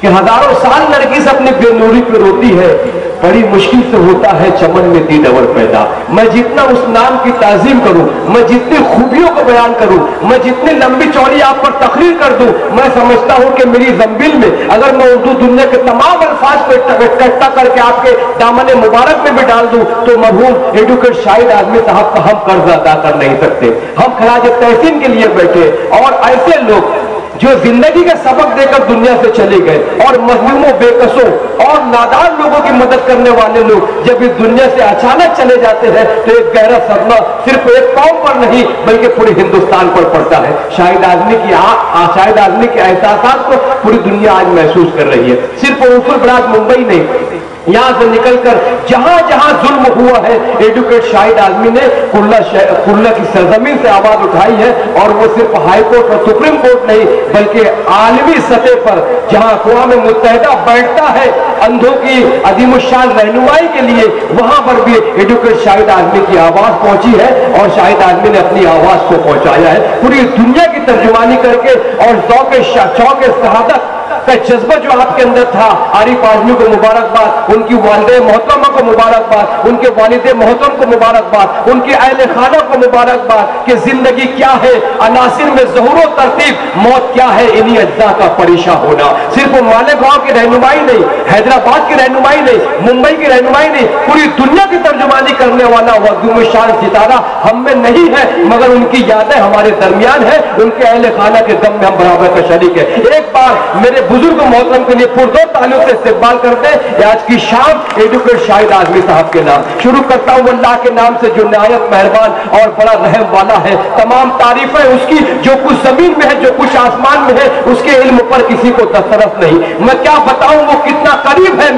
हजारों साल नरगिस अपनी बेनूरी पे रोती है, बड़ी मुश्किल से होता है चमन में दीदवर पैदा। मैं जितना उस नाम की ताजीम करूं, मैं जितनी खूबियों को बयान करूं, मैं जितनी लंबी चौड़ी आप पर तकरीर कर दूं, मैं समझता हूं कि मेरी जंबिल में अगर मैं उर्दू दुनिया के तमाम अल्फाज को इकट्ठा करके आपके दामन मुबारक में भी डाल दूं तो मरहूम एडुकेट शाहिद आजमी साहब का हम कर्ज अदा कर नहीं सकते। हम खराज तहसीन के लिए बैठे और ऐसे लोग जो जिंदगी का सबक देकर दुनिया से चले गए और मजलूमों, बेकसों और नादान लोगों की मदद करने वाले लोग जब इस दुनिया से अचानक चले जाते हैं तो एक गहरा सदमा सिर्फ एक कौम पर नहीं बल्कि पूरे हिंदुस्तान पर पड़ता है। शाहिद आजमी के एहसास को पूरी दुनिया आज महसूस कर रही है। सिर्फ उसूल बरात मुंबई नहीं, यहां से निकलकर जहां जहां जुल्म हुआ है, एडुकेट शाहिद आजमी ने कुल्ला की सरजमीन से आवाज उठाई है। और वो सिर्फ हाई कोर्ट और सुप्रीम कोर्ट नहीं बल्कि आलमी सतह पर जहां अक़वाम मुत्तहिदा बैठता है अंधों की अज़ीमुश्शान रहनुमाई के लिए, वहां पर भी एडुकेट शाहिद आजमी की आवाज पहुंची है और शाहिद आजमी ने अपनी आवाज को पहुंचाया है पूरी दुनिया की तर्जुमानी करके। और शौक़ शहादत का जज्बा जो आपके अंदर था, आरिफ आजमी को मुबारकबाद, उनकी वालिदे मोहतरमा को मुबारकबाद, उनके वालिदे मोहतरम को मुबारकबाद, उनके अहले खाना को मुबारकबाद कि जिंदगी क्या है, अनासिर में ज़हूर व तरतीब, मौत क्या है, इन्हीं अज्जा का परेशान होना। सिर्फ मालेगांव की रहनुमाई नहीं, हैदराबाद की रहनुमाई नहीं, मुंबई की रहनुमाई नहीं, पूरी दुनिया की तर्जुमानी करने वाला वज़ीमुश्शान सितारा हम में नहीं है मगर उनकी यादें हमारे दरमियान है। उनके अहले खाना के दम में हम बराबर का शरीक है। एक बार मेरे बुजुर्ग मोहतरम के लिए पुरजोर ताल्लुक से इस्तेमाल करते हैं आज की शाम एडुकेट शाहिद आजमी साहब के नाम शुरू करता हूं। अल्लाह के नाम से जो निहायत मेहरबान और बड़ा रहम वाला है, तमाम तारीफें उसकी, जो कुछ जमीन में है जो कुछ आसमान में है, उसके इल्म पर किसी को दस्तरस नहीं। मैं क्या बताऊं वो कितना करीब है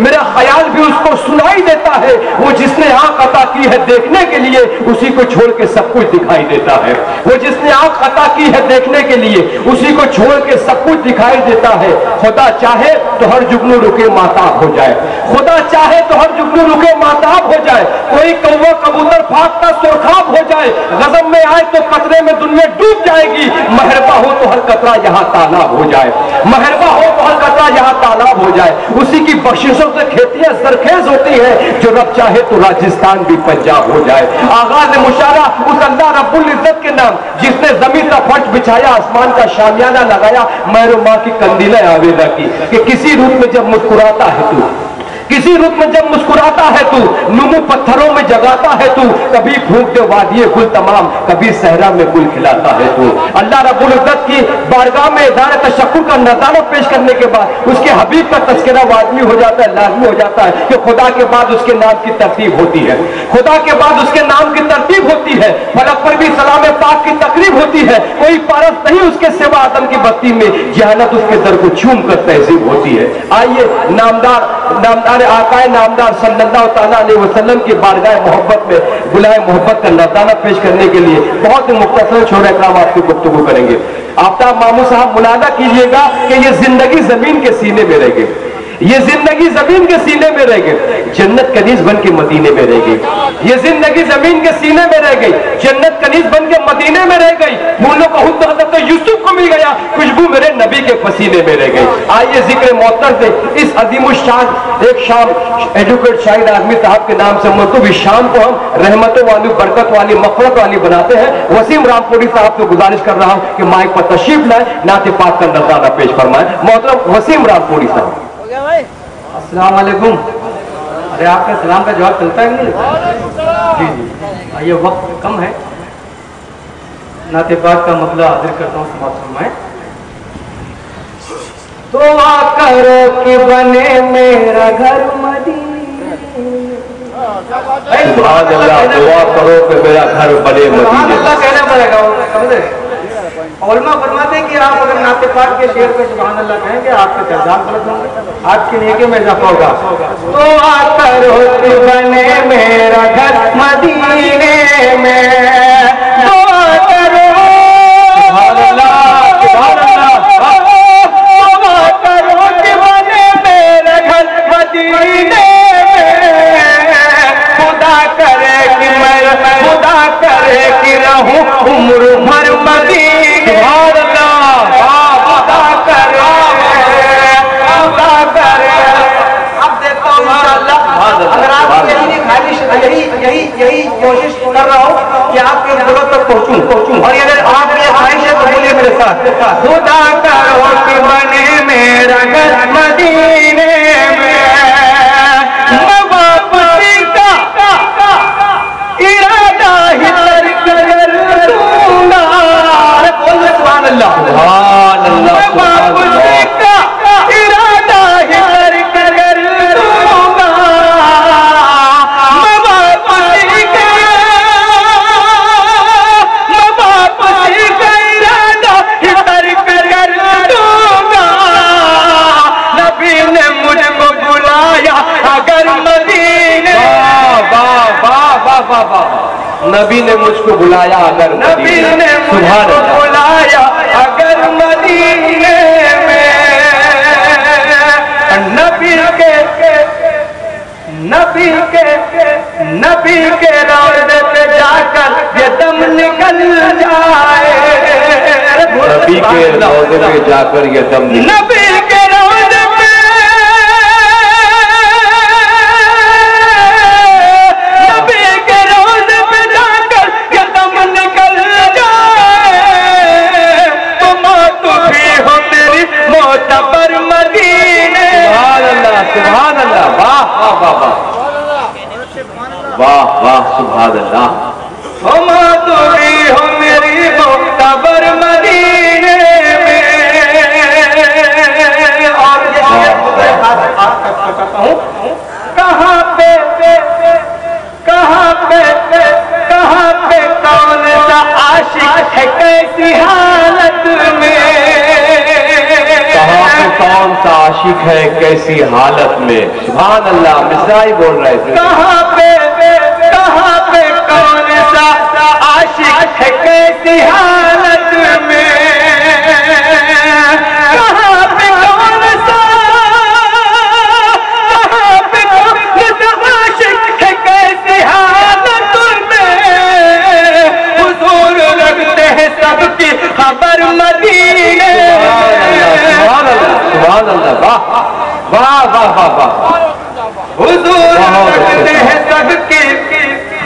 मेरा ख्याल भी उसको सुनाई देता है। वो जिसने आंख अता की है देखने के लिए उसी को छोड़ के सब कुछ दिखाई देता है। वो जिसने आंख अता की है देखने के लिए उसी को छोड़ के सब कुछ दिखाई देता है। खुदा चाहे तो हर जुगनू रुके माताब हो जाए, खुदा चाहे तो हर जुगनू रुके माताब हो जाए, कोई कौवा कबूतर फाकता सुरखाब हो जाए, गजब में आए तो कतरे में दुनिया डूब जाएगी, महरबा हो तो हर कतरा यहाँ तालाब हो जाए, महरबा हो तो हर कतरा यहाँ तालाब हो जाए। उसी की बख्शिशों से खेतियां सरखेज होती है, जो रब चाहे तो राजस्थान भी पंजाब हो जाए। आगाज मुशारा उस अल्लाह रब्बुल इज्जत के नाम जिसने जमीन का फर्श बिछाया, आसमान का शामियाना लगाया, मैरो माँ की कंदीलें आवेदा की कि किसी रूप में जब मुस्कुराता है तू, किसी रूप में जब मुस्कुराता है तू, नुमू पत्थरों में जगाता है तू, कभी फूंक दे वादिये गुल तमाम, कभी सहरा में गुल खिलाता है तू। अल्लाह रब्बुल इज्जत की बारगाह में इज़हार तशक्कुर का नज़ारा पेश करने के बाद उसके हबीब का तज़किरा वाजिब हो जाता है, लाज़मी हो जाता है कि खुदा के बाद उसके नाम की तरतीब होती है, खुदा के बाद उसके नाम की तरतीब होती है, फलक पर भी सलाम पाक की तकरीब होती है, कोई पारस नहीं उसके सिवा आदम की बस्ती में, जहानत उसके दर को छूम कर तहजीब होती है। आइए नामदार आकाए नामदार सल्लल्लाहु तआला अलैहि वसल्लम की बारगाह मोहब्बत में बुलाए मोहब्बत का नज़ारा पेश करने के लिए बहुत ही मुख्तसर छोड़ इकराम आपकी गुफ्तगू करेंगे। आफ्ताब मामू साहब मुलादा कीजिएगा कि ये जिंदगी जमीन के सीने में रह गई, ये जिंदगी जमीन के सीने में रह गई, जन्नत कनीज बन के मदीने में रह गई। ये जिंदगी जमीन के सीने में रह गई, जन्नत कनीज बन के मदीने में रह गई। फूलों का हुस्न हज़रत यूसुफ को मिल गया, खुशबू मेरे नबी के पसीने में रह गई। आइए जिक्र मोहतर से इस अजीमुश्शान एक शाम एडुकेट शाहिद आजमी साहब के नाम से मरतूब इस शाम को हम रहमतों वाली, बरकत वाली, मग़फ़िरत वाली बनाते हैं। वसीम रामपुरी साहब से गुजारिश कर रहा हूँ कि माइक पर तशरीफ लाए, नाते पाक का नज़ारा पेश फरमाएं। मोहतरम वसीम रामपुरी साहब। अस्सलाम वालेकुम। अरे आपका सलाम का जवाब चलता है नहीं? जी जी, आइए वक्त कम है, नाते पाक का मतलब हाजिर करता हूँ, समाप्त फरमाएं। दुआ करो कि बने मेरा घर मदीने, दुआ करो कि मेरा घर बने मदीने। कहना पड़ेगा, علماء فرماتے ہیں کہ آپ اگر نعت پاک کے شعر پہ سبحان اللہ کہیں گے آپ کے درجات غلط ہوں گے، آپ کی نیکی میں اضافہ ہوگا. تو آ کر بنے میرا گھر مدینے میں، تو آ کر سبحان اللہ سبحان اللہ، تو آ کر بنے میرا گھر مدینے میں، خدا کرے کہ میں خدا کرے کہ رہوں عمر بھر مدینے. سبحان اللہ خدا کرے خدا کرے. اب دیکھتا ہوں انشاءاللہ اگر آپ یہی خواہش یہی کوشش کر رہا ہوں کہ آپ کی ضرورت تک پہنچوں، اور اگر آپ کی خواہش ہے تو بولیے میرے ساتھ، خدا کرو کہ بنے میرا گھر مدینے میں، میں واپسی کا ارادہ ہی ترک کر دوں گا. سبحان اللہ سبحان اللہ، میں واپسی کا ارادہ ہی ترک کر دوں گا، میں واپسی کا ارادہ ہی ترک کر دوں گا. نبی نے مجھ کو بلایا اگر مدینے، نبی نے مجھ کو بلایا اگر نبی نے مجھ کو بلایا اگر مدینے میں، نبی کے روضے پہ جا کر یہ دم نکل جائے. نبی کے روضے پہ جا کر یہ دم نبی کے روضے پہ جا کر یہ دم نکل جائے، تو موت بھی ہو میری معتبر مدینے. سبحان اللہ سبحان اللہ، واہ واہ واہ واہ واہ سبحان اللہ. تو موت بھی ہو میری معتبر مدینے میں. اور یہ شعر آپ کرتا ہوں، کہاں پہ کون سا عاشق ہے کیسی حالت میں، کہاں پہ کون سا عاشق ہے کیسی حالت میں. سبحان اللہ، مصرائی بول رہے تھے. کہاں پہ کون سا عاشق ہے کیسی حالت میں، کہاں پہ کون سا عاشق ہے کیسی حالت میں. حضور رکھتے ہیں سب کی خبر مدینے. سبحان اللہ سبحان اللہ، واہ واہ واہ واہ واہ. حضور رکھتے ہیں سب کی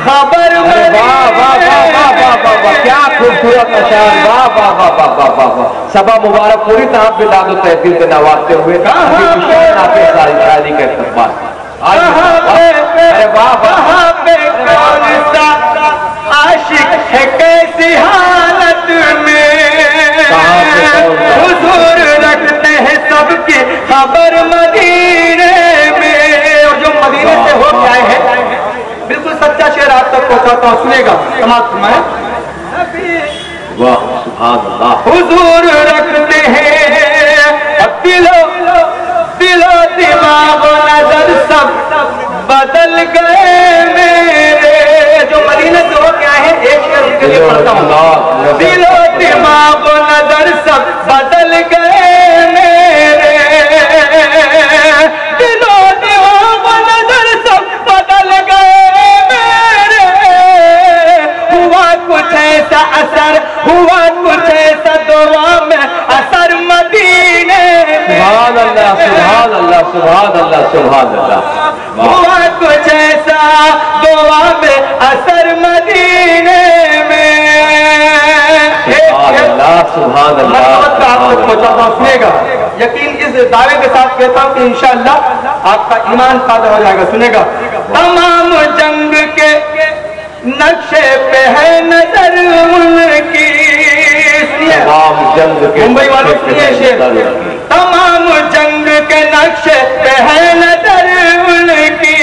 خبر واہ واہ واہ واہ واہ واہ واہ، کیا خوبصورت اشعار، واہ واہ واہ واہ واہ واہ واہ. سبا مبارک پوری طرح پہ داد و تحصیل سے نوازتے ہوئے شاعری کا استقبال. ارے واہ واہ. کہاں پہ کون سا عاشق ہے کیسی حالت میں، حضور رکھتے ہیں سب کی خبر مدینے میں. اور جو مدینے سے ہو کے آئے ہیں بالکل سچا شعر آپ تک پہنچاتا ہوں، سنے گا سماعت فرمائیں. واہ سبحان اللہ. حضور رکھتے ہیں دل و دماغ و نظر سب بدل گئے میرے. جو مدینے سے ہو کے آئے ہیں ایک شعر ان کے لیے پڑھتا ہوں. دل و دماغ و نظر سب بدل گئے میرے، دل و دماغ و نظر سب بدل گئے میرے. ہوا کچھ ایسا اثر، ہوا کچھ ایسا دعا میں اثر مدینے. سبحان اللہ سبحان اللہ سبحان اللہ سبحان اللہ. ہوا کچھ ایسا دعا میں اثر مدینے میں. سبحان اللہ سبحان اللہ. آپ تک پہنچاتا ہوں، سنے گا. یقین اس دعوے کے ساتھ کہتا ہوں کہ انشاءاللہ آپ کا ایمان تازہ ہو جائے گا. سنے گا. تمام جنگ کے نقشے پہ ہے نظر ان کی. تمام جنگ کے ممبئی والوں سنیے شعر. تمام جنگ کے نقشے پہ ہے نظر ان کی،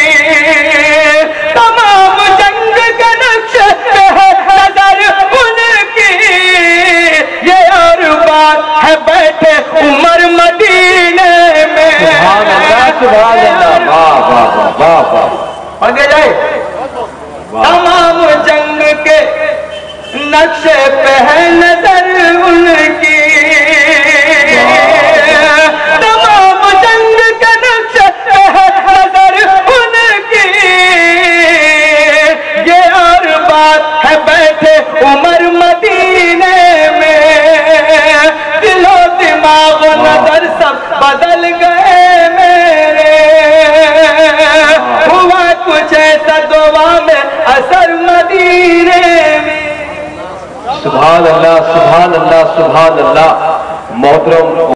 تمام جنگ کے نقشے پہ ہے نظر ان کی. یہ ہے نظر ان کی، تمام جنگ کا نقشہ ہے نظر ان کی، یہ اور بات ہے بیٹھے عمر مدینے میں، دل و دماغ و نظر سب بدل گئے میرے، ہوا کچھ ایسا دعا میں اثر مدینے میں۔ سبحان اللہ، سبحان اللہ، سبحان اللہ۔ محترم